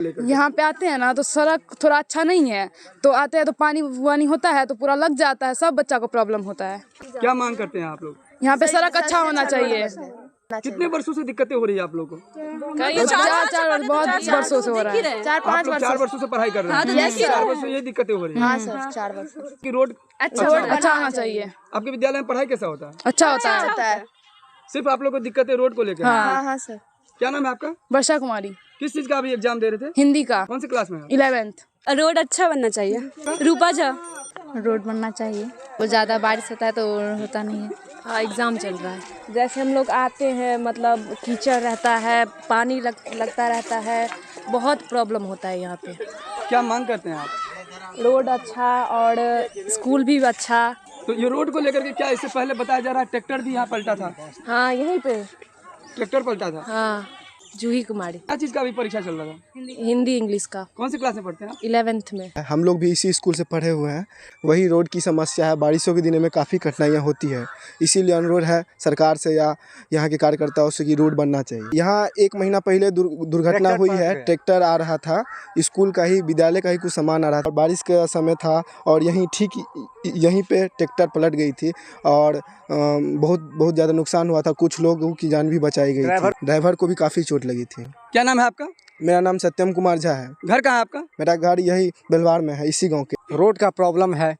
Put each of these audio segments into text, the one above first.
यहाँ पे आते हैं ना तो सड़क थोड़ा अच्छा नहीं है, तो आते हैं तो पानी वानी होता है तो पूरा लग जाता है, सब बच्चा को प्रॉब्लम होता है। क्या मांग करते हैं आप लोग? यहाँ पे सड़क अच्छा होना चाहिए। कितने वर्षों से दिक्कतें हो रही है आप लोगों को? चार बहुत वर्षों से हो रहा है। 4 वर्षों से पढ़ाई कर रहे हैं। 4 वर्षों से ये दिक्कतें हो रही है। हाँ सर, 4 वर्षों कि रोड अच्छा होना चाहिए। आपके विद्यालय में पढ़ाई कैसा होता है? अच्छा होता है। सिर्फ आप लोग को दिक्कतें रोड को लेकर? हाँ सर। क्या नाम है आपका? वर्षा कुमारी। किस चीज का अभी एग्जाम दे रहे थे? हिंदी का। कौन सी क्लास में? 11th। रोड अच्छा बनना चाहिए। रूपा झा। रोड बनना चाहिए, वो ज़्यादा बारिश होता है तो होता नहीं है। हाँ, एग्जाम चल रहा है। जैसे हम लोग आते हैं, मतलब कीचड़ रहता है, पानी लगता रहता है, बहुत प्रॉब्लम होता है यहाँ पे। क्या मांग करते हैं आप? रोड अच्छा और स्कूल भी अच्छा। तो ये रोड को लेकर के क्या इससे पहले बताया जा रहा है ट्रैक्टर भी यहाँ पलटा था? हाँ, यहीं पे ट्रैक्टर पलटा था? हाँ, जूही कुमारी। क्या चीज का अभी परीक्षा चल रहा था? हिंदी इंग्लिश का। कौन सी क्लास में पढ़ते हैं आप? 11th में। हम लोग भी इसी स्कूल से पढ़े हुए हैं। वही रोड की समस्या है, बारिशों के दिनों में काफ़ी कठिनाइयाँ होती है, इसीलिए अनुरोध है सरकार से या यहाँ के कार्यकर्ताओं से कि रोड बनना चाहिए। यहाँ 1 महीना पहले दुर्घटना हुई है, ट्रैक्टर आ रहा था, स्कूल का ही विद्यालय का ही कुछ सामान आ रहा था, बारिश का समय था और यहीं पे ट्रैक्टर पलट गई थी और बहुत ज़्यादा नुकसान हुआ था, कुछ लोगों की जान भी बचाई गई थी, ड्राइवर को भी काफ़ी चोट लगी थी। क्या नाम है आपका? मेरा नाम सत्यम कुमार झा है। घर कहाँ है आपका? मेरा घर यही बेलवार में है, इसी गांव के। रोड का प्रॉब्लम है,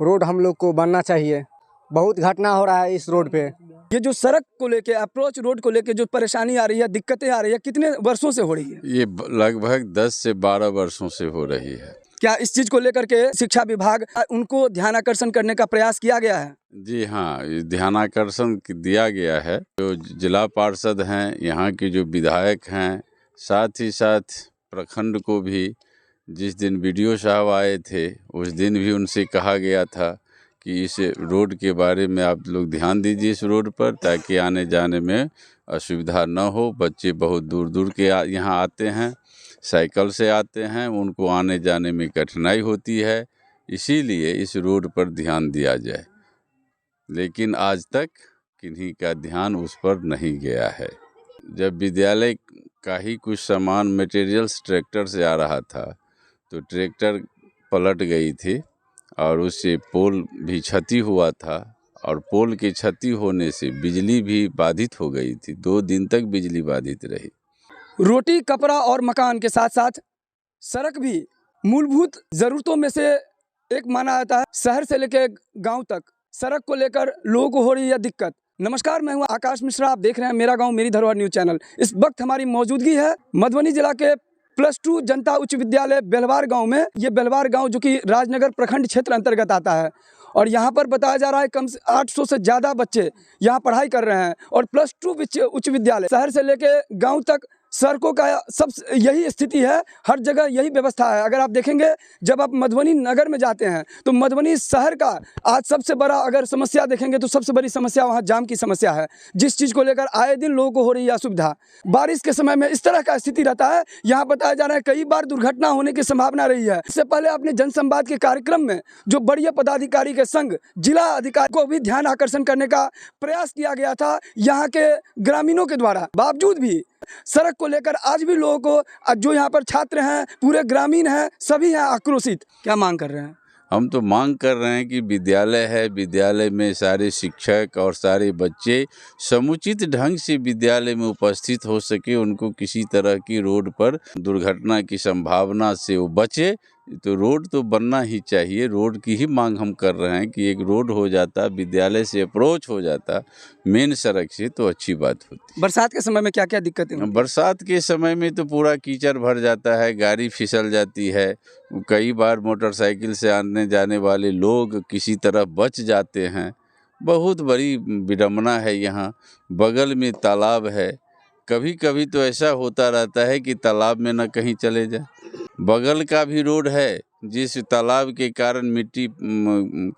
रोड हम लोग को बनना चाहिए, बहुत घटना हो रहा है इस रोड पे। ये जो सड़क को लेके, अप्रोच रोड को लेके जो परेशानी आ रही है, दिक्कतें आ रही है, कितने वर्षों से हो रही है? ये लगभग 10 से 12 वर्षों से हो रही है। क्या इस चीज को लेकर के शिक्षा विभाग उनको ध्यान आकर्षण करने का प्रयास किया गया है? जी हाँ, ध्यान आकर्षण दिया गया है। जो जिला पार्षद हैं, यहाँ के जो विधायक हैं, साथ ही साथ प्रखंड को भी, जिस दिन बीडीओ साहब आए थे उस दिन भी उनसे कहा गया था कि इस रोड के बारे में आप लोग ध्यान दीजिए इस रोड पर, ताकि आने जाने में असुविधा न हो। बच्चे बहुत दूर दूर के यहाँ आते हैं, साइकिल से आते हैं, उनको आने जाने में कठिनाई होती है, इसीलिए इस रोड पर ध्यान दिया जाए। लेकिन आज तक किन्हीं का ध्यान उस पर नहीं गया है। जब विद्यालय का ही कुछ सामान मटेरियल्स ट्रैक्टर से आ रहा था तो ट्रैक्टर पलट गई थी और उससे पोल भी क्षति हुआ था और पोल की क्षति होने से बिजली भी बाधित हो गई थी। 2 दिन तक बिजली बाधित रही। रोटी, कपड़ा और मकान के साथ साथ सड़क भी मूलभूत ज़रूरतों में से एक माना जाता है। शहर से लेकर गांव तक सड़क को लेकर लोगों को हो रही है दिक्कत। नमस्कार, मैं हूं आकाश मिश्रा, आप देख रहे हैं मेरा गांव मेरी धरोहर न्यूज़ चैनल। इस वक्त हमारी मौजूदगी है मधुबनी जिला के +2 जनता उच्च विद्यालय बेलवार गाँव में। ये बेलवार गाँव जो कि राजनगर प्रखंड क्षेत्र अंतर्गत आता है और यहाँ पर बताया जा रहा है कम से 800 से ज़्यादा बच्चे यहाँ पढ़ाई कर रहे हैं और +2 उच्च विद्यालय। शहर से लेकर गाँव तक सड़कों का सब यही स्थिति है, हर जगह यही व्यवस्था है। अगर आप देखेंगे, जब आप मधुबनी नगर में जाते हैं तो मधुबनी शहर का आज सबसे बड़ा अगर समस्या देखेंगे तो सबसे बड़ी समस्या वहाँ जाम की समस्या है, जिस चीज़ को लेकर आए दिन लोगों को हो रही है असुविधा। बारिश के समय में इस तरह का स्थिति रहता है। यहाँ बताया जा रहा है कई बार दुर्घटना होने की संभावना रही है। इससे पहले अपने जनसंवाद के कार्यक्रम में जो बड़े पदाधिकारी के संग जिला अधिकारी को भी ध्यान आकर्षण करने का प्रयास किया गया था यहाँ के ग्रामीणों के द्वारा। बावजूद भी सड़क को लेकर आज भी लोगों को, जो यहाँ पर छात्र हैं, पूरे ग्रामीण हैं, सभी हैं आक्रोशित। क्या मांग कर रहे हैं? हम तो मांग कर रहे हैं कि विद्यालय है, विद्यालय में सारे शिक्षक और सारे बच्चे समुचित ढंग से विद्यालय में उपस्थित हो सके, उनको किसी तरह की रोड पर दुर्घटना की संभावना से वो बचे। तो रोड तो बनना ही चाहिए, रोड की ही मांग हम कर रहे हैं कि एक रोड हो जाता, विद्यालय से अप्रोच हो जाता मेन सड़क से, तो अच्छी बात होती। बरसात के समय में क्या क्या दिक्कतें होती? बरसात के समय में तो पूरा कीचड़ भर जाता है, गाड़ी फिसल जाती है, कई बार मोटरसाइकिल से आने जाने वाले लोग किसी तरह बच जाते हैं। बहुत बड़ी विडंबना है। यहाँ बगल में तालाब है, कभी कभी तो ऐसा होता रहता है कि तालाब में न कहीं चले जाए। बगल का भी रोड है, जिस तालाब के कारण मिट्टी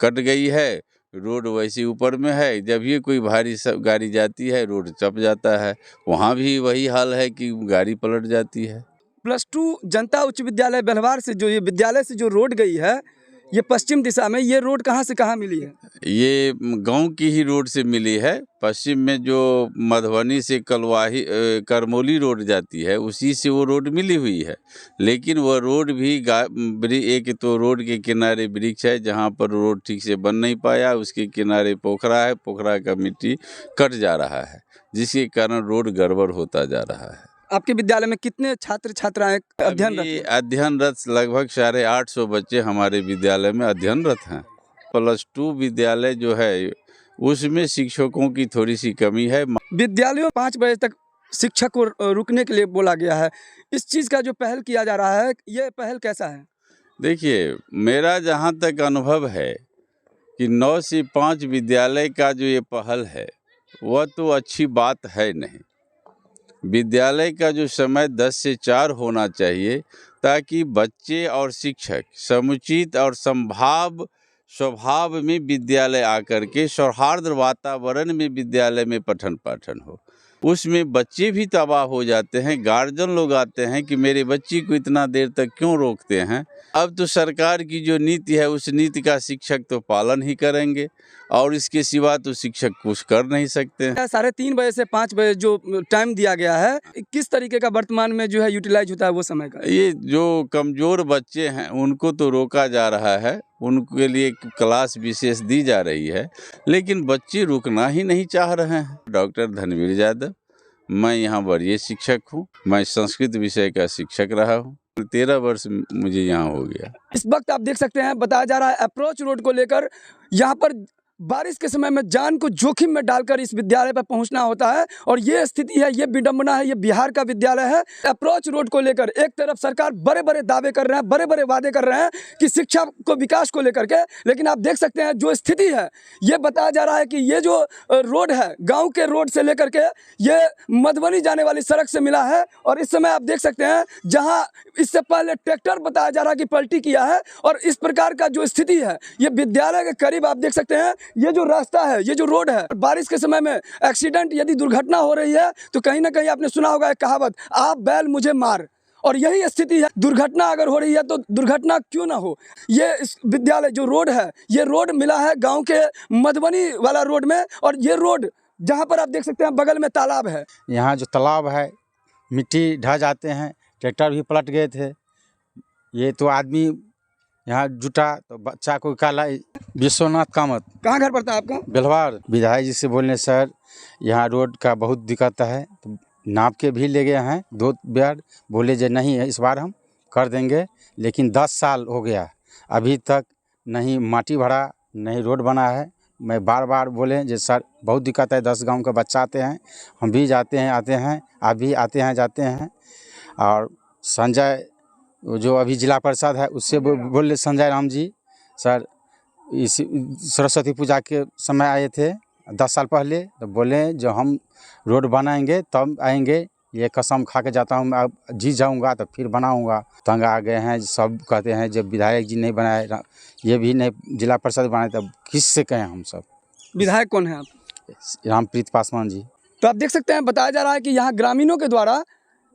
कट गई है, रोड वैसे ऊपर में है, जब ये कोई भारी गाड़ी जाती है रोड चप जाता है। वहाँ भी वही हाल है कि गाड़ी पलट जाती है। +2 जनता उच्च विद्यालय बेलवार से जो ये विद्यालय से जो रोड गई है, ये पश्चिम दिशा में ये रोड कहाँ से कहाँ मिली है? ये गांव की ही रोड से मिली है। पश्चिम में जो मधुबनी से कलवाही करमौली रोड जाती है उसी से वो रोड मिली हुई है। लेकिन वह रोड भी एक तो रोड के किनारे वृक्ष है जहाँ पर रोड ठीक से बन नहीं पाया, उसके किनारे पोखरा है, पोखरा का मिट्टी कट जा रहा है जिसके कारण रोड गड़बड़ होता जा रहा है। आपके विद्यालय में कितने छात्र छात्राएं अध्ययनरत हैं? अध्ययनरत लगभग 850 बच्चे हमारे विद्यालय में अध्ययनरत हैं। +2 विद्यालय जो है उसमें शिक्षकों की थोड़ी सी कमी है। विद्यालयों 5 बजे तक शिक्षक को रुकने के लिए बोला गया है। इस चीज़ का जो पहल किया जा रहा है, ये पहल कैसा है? देखिए, मेरा जहाँ तक अनुभव है कि 9 से 5 विद्यालय का जो ये पहल है वह तो अच्छी बात है नहीं। विद्यालय का जो समय 10 से 4 होना चाहिए ताकि बच्चे और शिक्षक समुचित और स्वभाव में विद्यालय आकर के सौहार्द वातावरण में विद्यालय में पठन पाठन हो। उसमें बच्चे भी तबाह हो जाते हैं, गार्जियन लोग आते हैं कि मेरे बच्ची को इतना देर तक क्यों रोकते हैं। अब तो सरकार की जो नीति है उस नीति का शिक्षक तो पालन ही करेंगे और इसके सिवा तो शिक्षक कुछ कर नहीं सकते हैं। 3:30 बजे से 5 बजे जो टाइम दिया गया है, किस तरीके का वर्तमान में जो है यूटिलाइज होता है वो समय का? ये जो कमज़ोर बच्चे हैं उनको तो रोका जा रहा है, उनके लिए क्लास विशेष दी जा रही है, लेकिन बच्चे रुकना ही नहीं चाह रहे हैं। डॉक्टर धनवीर यादव, मैं यहाँ वरीय शिक्षक हूँ। मैं संस्कृत विषय का शिक्षक रहा हूँ। 13 वर्ष मुझे यहाँ हो गया। इस वक्त आप देख सकते हैं, बताया जा रहा है अप्रोच रोड को लेकर यहाँ पर बारिश के समय में जान को जोखिम में डालकर इस विद्यालय पर पहुंचना होता है और ये स्थिति है, ये विडंबना है। ये बिहार का विद्यालय है। अप्रोच रोड को लेकर एक तरफ सरकार बड़े बड़े दावे कर रहे हैं, बड़े बड़े वादे कर रहे हैं कि शिक्षा को विकास को लेकर के, लेकिन आप देख सकते हैं जो स्थिति है, ये बताया जा रहा है कि ये जो रोड है गाँव के रोड से लेकर के ये मधुबनी जाने वाली सड़क से मिला है। और इस समय आप देख सकते हैं जहाँ इससे पहले ट्रैक्टर बताया जा रहा है कि पलटी किया है और इस प्रकार का जो स्थिति है ये विद्यालय के करीब आप देख सकते हैं। ये जो रास्ता है, ये जो रोड है, बारिश के समय में एक्सीडेंट यदि दुर्घटना हो रही है तो कहीं ना कहीं आपने सुना होगा एक कहावत, आप बैल मुझे मार। और यही स्थिति है, दुर्घटना अगर हो रही है तो दुर्घटना क्यों ना हो। ये इस विद्यालय जो रोड है, ये रोड मिला है गांव के मधुबनी वाला रोड में और ये रोड जहां पर आप देख सकते हैं बगल में तालाब है। यहाँ जो तालाब है मिट्टी ढह जाते हैं, ट्रैक्टर भी पलट गए थे। ये तो आदमी यहाँ जुटा तो बच्चा को काला। विश्वनाथ कामत। कहाँ घर पड़ता है आपका? बेलवार। विधायक जी से बोलने सर यहाँ रोड का बहुत दिक्कत है, तो नाप के भी ले गए हैं 2 बार, बोले जो नहीं है इस बार हम कर देंगे, लेकिन 10 साल हो गया अभी तक नहीं माटी भरा, नहीं रोड बना है। मैं बार बार बोले जो सर बहुत दिक्कत है, 10 गांव के बच्चा आते हैं, हम भी जाते हैं आते हैं, आप भी आते हैं जाते हैं। और संजय जो अभी जिला परिषद है उससे बोले संजय राम जी सर इस सरस्वती पूजा के समय आए थे 10 साल पहले, तो बोले जो हम रोड बनाएंगे तब आएंगे, ये कसम खा के जाता हूँ, मैं जी जाऊँगा तो फिर बनाऊँगा। तंग आ गए हैं, सब कहते हैं जब विधायक जी नहीं बनाए, ये भी नहीं जिला परिषद बनाए, तब किससे कहें हम सब। विधायक कौन है आप? रामप्रीत पासवान जी। तो आप देख सकते हैं, बताया जा रहा है कि यहाँ ग्रामीणों के द्वारा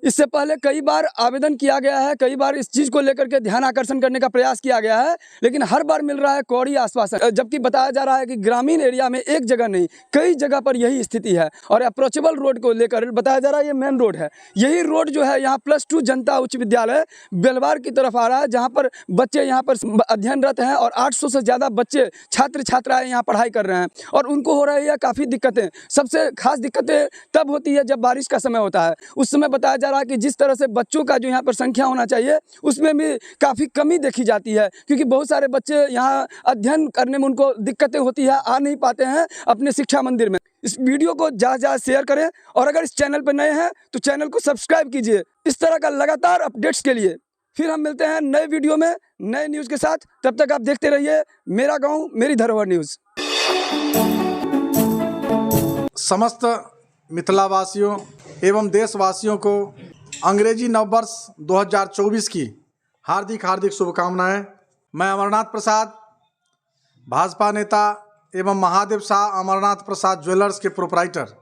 इससे पहले कई बार आवेदन किया गया है, कई बार इस चीज़ को लेकर के ध्यान आकर्षण करने का प्रयास किया गया है, लेकिन हर बार मिल रहा है कौड़ी आश्वासन। जबकि बताया जा रहा है कि ग्रामीण एरिया में एक जगह नहीं कई जगह पर यही स्थिति है। और अप्रोचेबल रोड को लेकर बताया जा रहा है ये मेन रोड है, यही रोड जो है यहाँ +2 जनता उच्च विद्यालय बेलवार की तरफ आ रहा है, जहाँ पर बच्चे यहाँ पर अध्ययनरत हैं और 800 से ज़्यादा बच्चे छात्र छात्राएँ यहाँ पढ़ाई कर रहे हैं और उनको हो रही है काफ़ी दिक्कतें। सबसे खास दिक्कतें तब होती है जब बारिश का समय होता है। उस समय बताया जा रहा है कि जिस तरह से बच्चों का जो यहाँ पर संख्या होना चाहिए उसमें भी काफ़ी कमी देखी जाती है, क्योंकि बहुत सारे बच्चे यहाँ अध्ययन करने में उनको दिक्कतें होती है, आ नहीं पाते हैं अपने शिक्षा मंदिर में। इस वीडियो को ज़्यादा शेयर करें और अगर इस चैनल पर नए हैं तो चैनल को सब्सक्राइब कीजिए इस तरह का लगातार अपडेट्स के लिए। फिर हम मिलते हैं नए वीडियो में नए न्यूज़ के साथ, तब तक आप देखते रहिए मेरा गाँव मेरी धरोहर न्यूज़। समस्त मिथिलावासियों एवं देशवासियों को अंग्रेजी नववर्ष 2024 की हार्दिक हार्दिक शुभकामनाएं। मैं अमरनाथ प्रसाद, भाजपा नेता एवं महादेव शाह अमरनाथ प्रसाद ज्वेलर्स के प्रोपराइटर